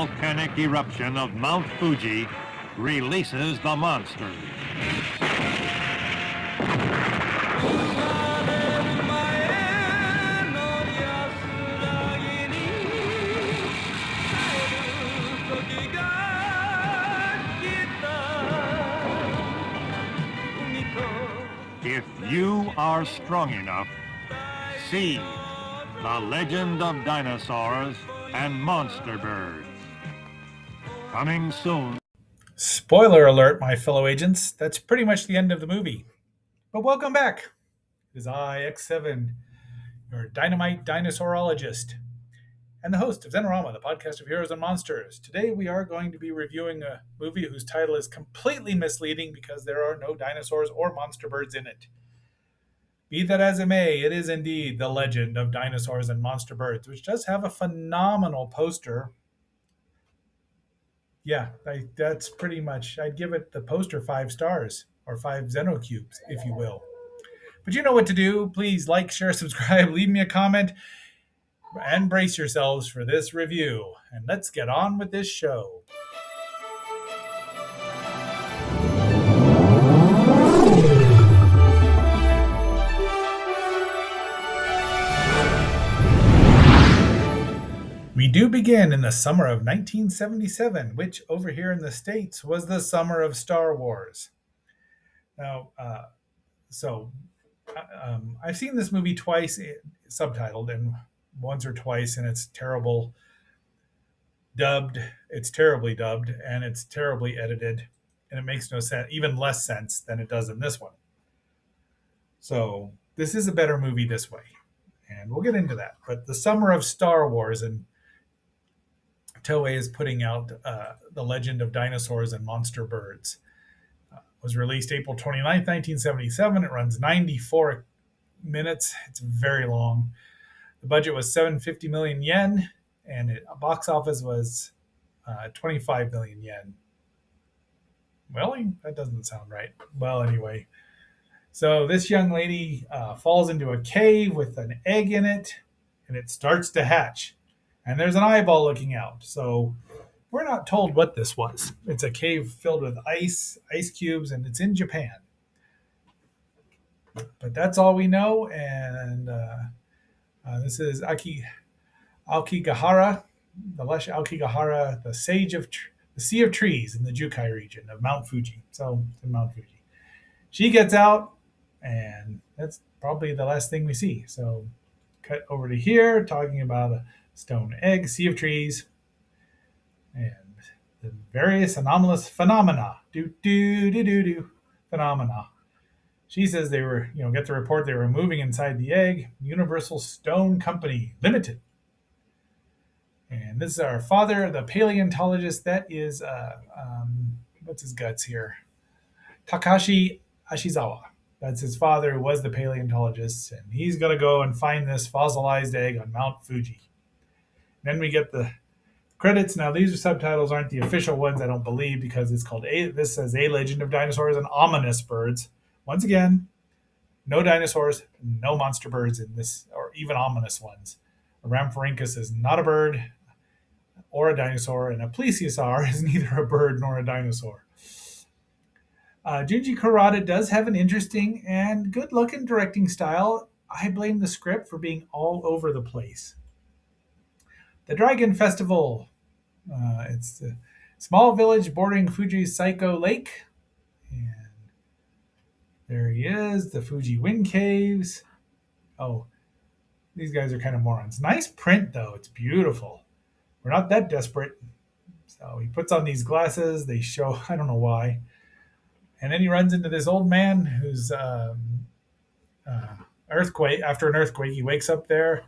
volcanic eruption of Mount Fuji releases the monsters. If you are strong enough, see The Legend of Dinosaurs and Monster Birds. Coming soon. Spoiler alert, my fellow agents. That's pretty much the end of the movie. But welcome back. It is I, X7, your dynamite dinosaurologist, and the host of Xenorama, the podcast of heroes and monsters. Today we are going to be reviewing a movie whose title is completely misleading because there are no dinosaurs or monster birds in it. Be that as it may, it is indeed The Legend of Dinosaurs and Monster Birds, which does have a phenomenal poster. Yeah, that's pretty much, I'd give it the poster 5 stars, or 5 Xenocubes, if you will. But you know what to do. Please like, share, subscribe, leave me a comment, and brace yourselves for this review. And let's get on with this show. We do begin in the summer of 1977, which over here in the States was the summer of Star Wars. Now, I've seen this movie twice, subtitled, and once or twice, and it's terrible dubbed. It's terribly dubbed, and it's terribly edited, and it makes no sense, even less sense than it does in this one. So this is a better movie this way, and we'll get into that. But the summer of Star Wars, and Toei is putting out The Legend of Dinosaurs and Monster Birds. Was released April 29th, 1977. It runs 94 minutes. It's very long. The budget was 750 million yen, and box office was 25 million yen. Well, that doesn't sound right. Well, anyway. So this young lady falls into a cave with an egg in it, and it starts to hatch. And there's an eyeball looking out. So we're not told what this was. It's a cave filled with ice cubes, and it's in Japan. But that's all we know. And this is Aokigahara, the lush Aokigahara, the Sea of Trees in the Jukai region of Mount Fuji. So it's in Mount Fuji. She gets out, and that's probably the last thing we see. So cut over to here, talking about a stone egg, Sea of Trees, and the various anomalous phenomena. Phenomena. She says they were, get the report they were moving inside the egg. Universal Stone Company Limited. And this is our father, the paleontologist. That is, what's his guts here? Takashi Ashizawa. That's his father, who was the paleontologist. And he's going to go and find this fossilized egg on Mount Fuji. Then we get the credits. Now, these subtitles aren't the official ones, I don't believe, because it's called this says A Legend of Dinosaurs and Ominous Birds. Once again, no dinosaurs, no monster birds in this, or even ominous ones. A Rhamphorhynchus is not a bird or a dinosaur, and a plesiosaur is neither a bird nor a dinosaur. Junji Kurata does have an interesting and good-looking directing style. I blame the script for being all over the place. The Dragon Festival. It's a small village bordering Fuji's Saiko Lake. And there he is, the Fuji Wind Caves. Oh, these guys are kind of morons. Nice print, though. It's beautiful. We're not that desperate. So he puts on these glasses. They show, I don't know why. And then he runs into this old man who's earthquake. After an earthquake, he wakes up there.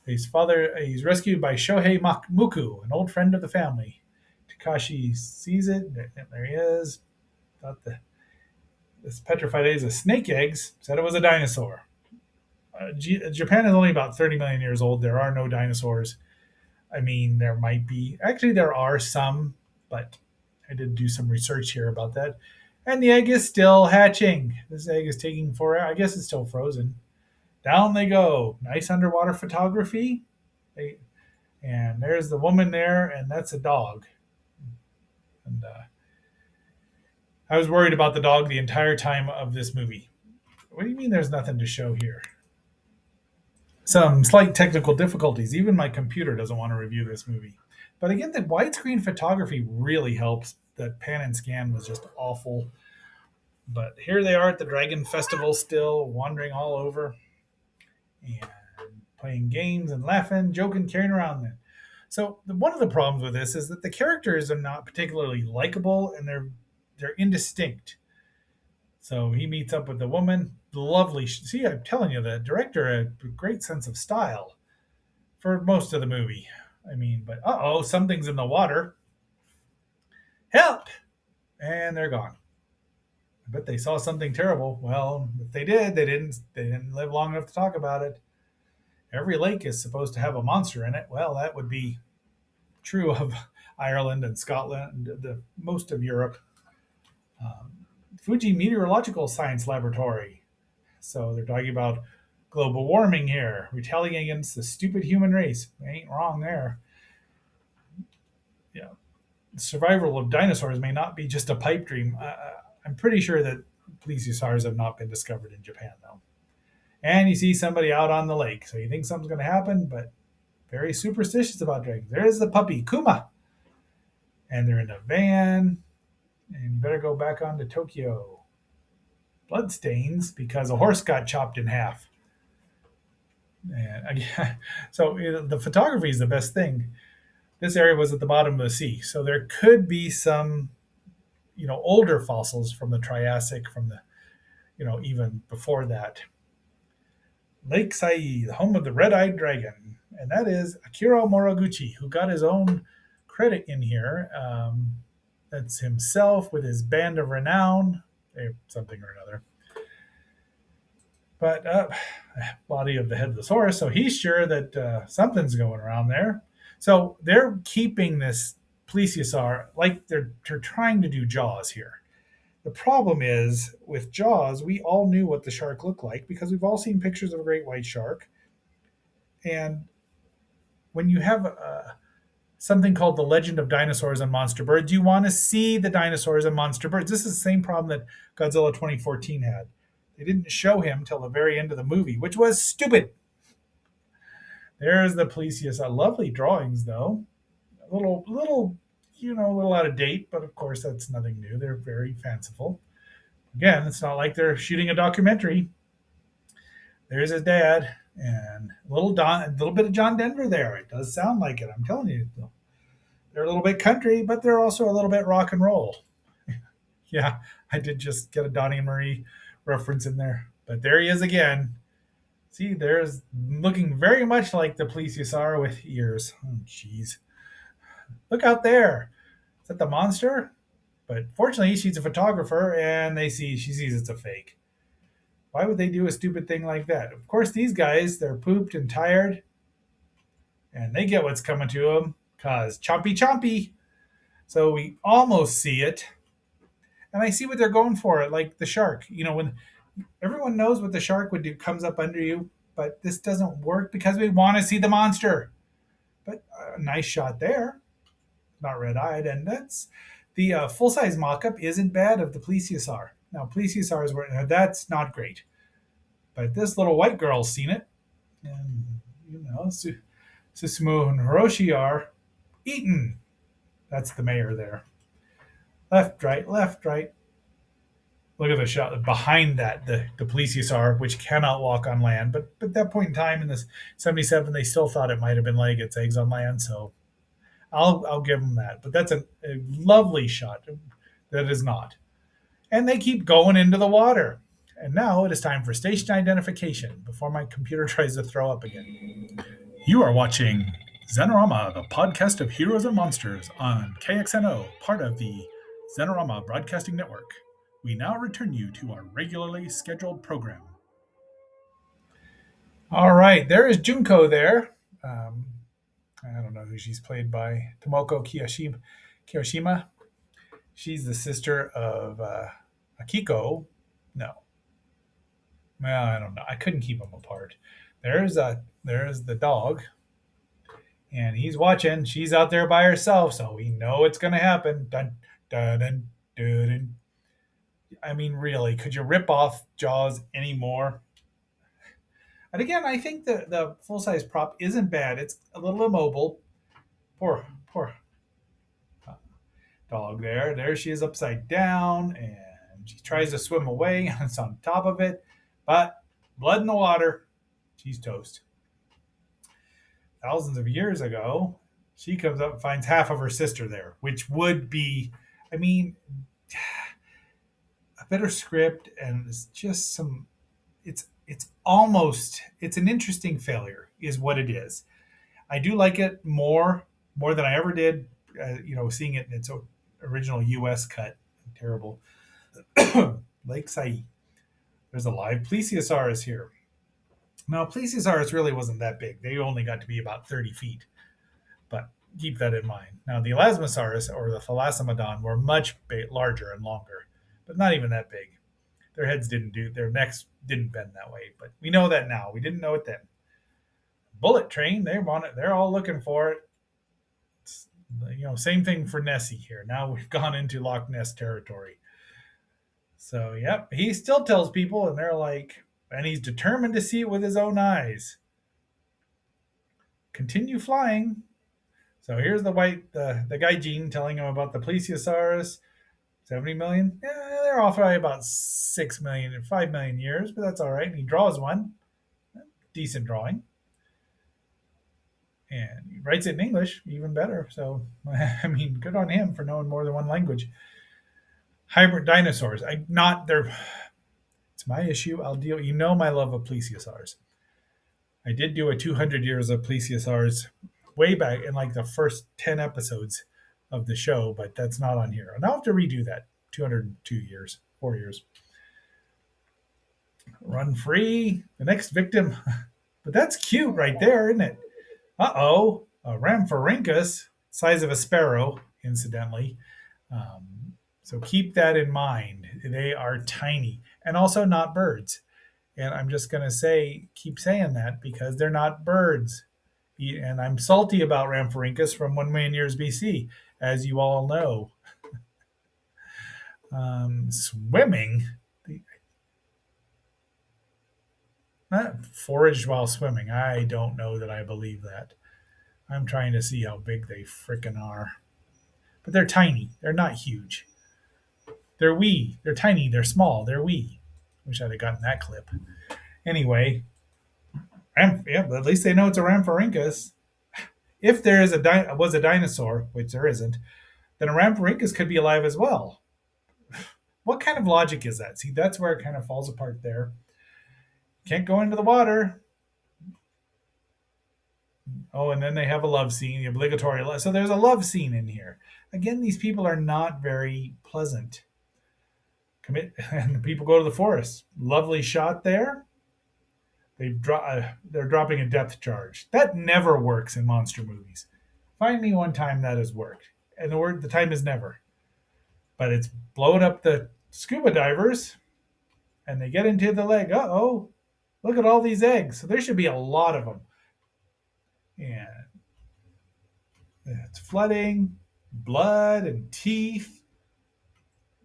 He's rescued by Shohei Muku, an old friend of the family. Takashi sees it. There he is. Thought this petrified egg is snake eggs. Said it was a dinosaur. Japan is only about 30 million years old. There are no dinosaurs. I mean, there might be. Actually, there are some, but I did do some research here about that. And the egg is still hatching. This egg is taking forever. I guess it's still frozen. Down they go. Nice underwater photography. And there's the woman there, and that's a dog. And I was worried about the dog the entire time of this movie. What do you mean there's nothing to show here? Some slight technical difficulties. Even my computer doesn't want to review this movie. But again, the widescreen photography really helps. That pan and scan was just awful. But here they are at the Dragon Festival still, wandering all over and playing games and laughing, joking, carrying around them. So one of the problems with this is that the characters are not particularly likable and they're indistinct. So he meets up with the woman. Lovely. See, I'm telling you, the director had a great sense of style for most of the movie. I mean, but something's in the water. Help! And they're gone. I bet they saw something terrible. Well, if they did, they didn't live long enough to talk about it. Every lake is supposed to have a monster in it. Well, that would be true of Ireland and Scotland, the most of Europe. Fuji Meteorological Science Laboratory. So they're talking about global warming here, retaliating against the stupid human race. Ain't wrong there. Yeah, the survival of dinosaurs may not be just a pipe dream. I'm pretty sure that plesiosaurs have not been discovered in Japan, though. And you see somebody out on the lake, so you think something's going to happen, but very superstitious about dragons. There's the puppy, Kuma. And they're in a van, and you better go back on to Tokyo. Bloodstains because a horse got chopped in half. And again, so the photography is the best thing. This area was at the bottom of the sea, so there could be some, older fossils from the Triassic, from the, even before that. Lake Sai, the home of the red-eyed dragon, and that is Akira Moraguchi, who got his own credit in here. That's himself with his band of renown, something or another. But body of the headless horse, so he's sure that something's going around there. So they're keeping this plesiosaur like they're trying to do Jaws here. The problem is with Jaws, we all knew what the shark looked like because we've all seen pictures of a great white shark. And when you have something called the Legend of Dinosaurs and Monster Birds, you want to see the dinosaurs and monster birds. This is the same problem that Godzilla 2014 had. They didn't show him till the very end of the movie, which was stupid. There's the plesiosaur. Lovely drawings, though. A little out of date, but of course that's nothing new. They're very fanciful. Again, it's not like they're shooting a documentary. There's his dad and a little bit of John Denver there. It does sound like it. I'm telling you, they're a little bit country, but they're also a little bit rock and roll. Yeah, I did just get a Donnie and Marie reference in there, but there he is again. See, there's looking very much like the plesiosaur with ears. Oh, jeez. Look out there. Is that the monster? But fortunately, she's a photographer, and she sees it's a fake. Why would they do a stupid thing like that? Of course, these guys, they're pooped and tired, and they get what's coming to them, because chompy chompy. So we almost see it, and I see what they're going for, like the shark. When everyone knows what the shark would do, comes up under you, but this doesn't work because we want to see the monster. But a nice shot there, not red-eyed, and that's the full-size mock-up isn't bad of the plesiosaur. Now, plesiosaurs that's not great, but this little white girl's seen it, and Susumu and Hiroshi are eaten. That's the mayor there. Left, right, left, right. Look at the shot behind that, the plesiosaur, which cannot walk on land. But at that point in time in this 77, they still thought it might have been laying its eggs on land. So I'll give them that. But that's a lovely shot. That is not. And they keep going into the water. And now it is time for station identification before my computer tries to throw up again. You are watching Xenorama, the podcast of heroes and monsters on KXNO, part of the Xenorama Broadcasting Network. We now return you to our regularly scheduled program. All right, there is Junko there. I don't know who she's played by. Tomoko Kiyoshima. She's the sister of Akiko. No. Well, I don't know. I couldn't keep them apart. There's the dog. and he's watching. She's out there by herself, so we know it's going to happen. Dun, dun, dun, dun, dun. I mean, really, could you rip off Jaws anymore? And again, I think the full size prop isn't bad. It's a little immobile. Poor dog there. There she is upside down, and she tries to swim away. And it's on top of it, but blood in the water. She's toast. Thousands of years ago, she comes up and finds half of her sister there, which would be, I mean, a better script, and it's just some. It's an interesting failure, is what it is. I do like it more than I ever did. Seeing it in its original U.S. cut. Terrible. Lake Said. There's a live plesiosaurus here. Now, plesiosaurus really wasn't that big. They only got to be about 30 feet. But keep that in mind. Now, the Elasmosaurus or the Thalassemodon were much larger and longer, but not even that big. Their necks didn't bend that way. But we know that now. We didn't know it then. Bullet Train, they want it. They're all looking for it. Same thing for Nessie here. Now we've gone into Loch Ness territory. So, yep, he still tells people, and they're like, and he's determined to see it with his own eyes. Continue flying. So here's the guy Gene telling him about the plesiosaurus. 70 million? Yeah, they're off by about 6 million and 5 million years, but that's all right. And he draws one. Decent drawing. And he writes it in English, even better. So, I mean, good on him for knowing more than one language. Hybrid dinosaurs. It's my issue. I'll deal. My love of plesiosaurs. I did do a 200 years of plesiosaurs way back in like the first 10 episodes of the show, but that's not on here. And I'll have to redo that. 202 years, 4 years. Run free. The next victim. But that's cute right there, isn't it? Uh-oh. A Rhamphorhynchus, size of a sparrow, incidentally. So keep that in mind. They are tiny and also not birds. And I'm just going to keep saying that because they're not birds. And I'm salty about Rhamphorhynchus from 1 million years BC, as you all know. Swimming. Foraged while swimming. I don't know that I believe that. I'm trying to see how big they frickin' are. But they're tiny. They're not huge. They're wee. They're tiny. They're small. They're wee. Wish I'd have gotten that clip. Anyway, at least they know it's a Rhamphorhynchus. If there is was a dinosaur, which there isn't, then a Rhamphorhynchus could be alive as well. What kind of logic is that? See, that's where it kind of falls apart there. Can't go into the water. Oh, and then they have a love scene, the obligatory love. So there's a love scene in here. Again, these people are not very pleasant. And the people go to the forest. Lovely shot there. They're dropping a depth charge. That never works in monster movies. Find me one time that has worked. And the time is never. But it's blowing up the scuba divers, and they get into the leg. Uh-oh. Look at all these eggs. So there should be a lot of them. And it's flooding, blood and teeth.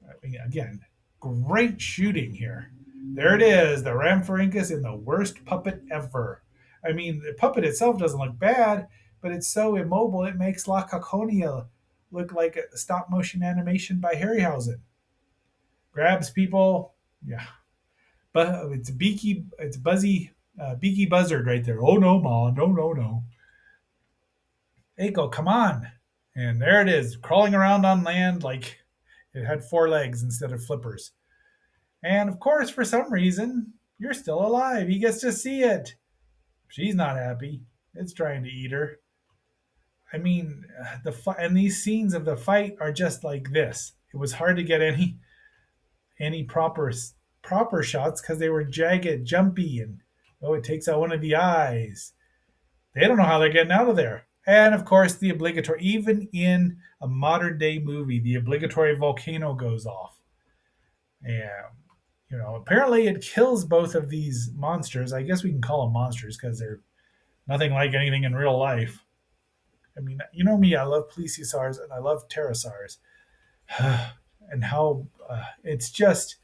I mean, again, great shooting here. There it is, the Rhamphorhynchus in the worst puppet ever. I mean, the puppet itself doesn't look bad, but it's so immobile it makes La Caconia look like a stop motion animation by Harryhausen. Grabs people, yeah. But it's beaky buzzard right there. Oh no, Ma, no. Eiko, come on. And there it is, crawling around on land like it had 4 legs instead of flippers. And of course, for some reason, you're still alive. He gets to see it. She's not happy. It's trying to eat her. I mean, and these scenes of the fight are just like this. It was hard to get any proper shots because they were jagged, jumpy, and it takes out one of the eyes. They don't know how they're getting out of there. And of course, the obligatory, even in a modern day movie, the obligatory volcano goes off. And, apparently it kills both of these monsters. I guess we can call them monsters because they're nothing like anything in real life. I mean, you know me, I love plesiosaurs and I love pterosaurs. And how it's just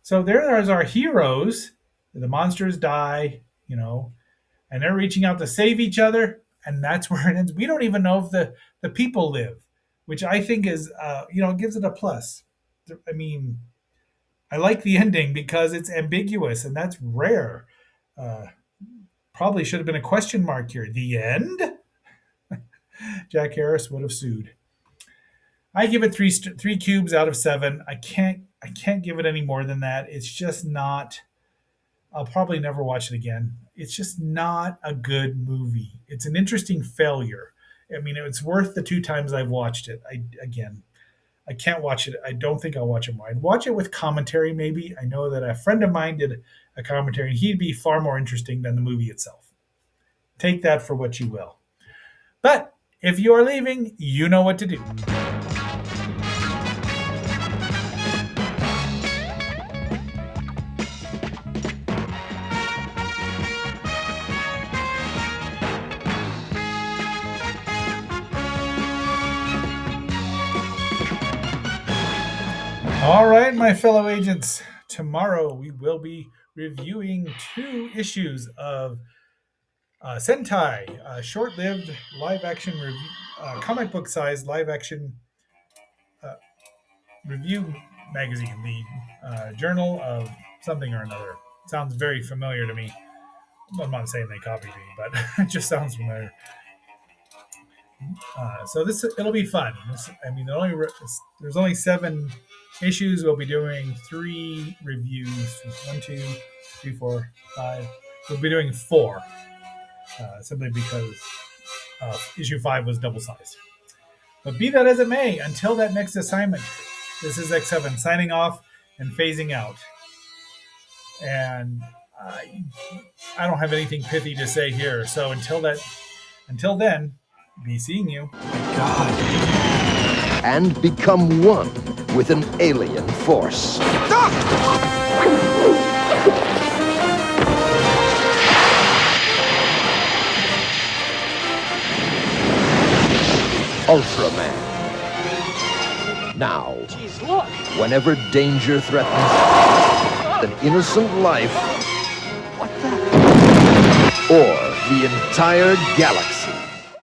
so there's our heroes. The monsters die, and they're reaching out to save each other, and that's where it ends. We don't even know if the people live, which I think is gives it a plus. I mean, I like the ending because it's ambiguous, and that's rare. Uh, Probably should have been a question mark here. The end. Jack Harris would have sued. I give it three cubes out of 7. I can't give it any more than that. It's just not. I'll probably never watch it again. It's just not a good movie. It's an interesting failure. I mean, it's worth the 2 times I've watched it. I can't watch it. I don't think I'll watch it more. I'd watch it with commentary, maybe. I know that a friend of mine did a commentary, and he'd be far more interesting than the movie itself. Take that for what you will. But if you are leaving, you know what to do. All right, my fellow agents. Tomorrow we will be reviewing 2 issues of Sentai, a short-lived live-action review, comic book-sized live-action review magazine, the Journal of something or another. Sounds very familiar to me. I'm not saying they copied me, but it just sounds familiar. So it'll be fun. There's only 7 issues. We'll be doing 3 reviews. 1, 2, 3, 4, 5. We'll be doing 4, simply because issue 5 was double sized. But be that as it may, until that next assignment, this is X7 signing off and phasing out. And I don't have anything pithy to say here. So until then, be seeing you. God. And become one with an alien force. Ultraman. Now, Jeez, look. whenever danger threatens an innocent life What the? or the entire galaxy,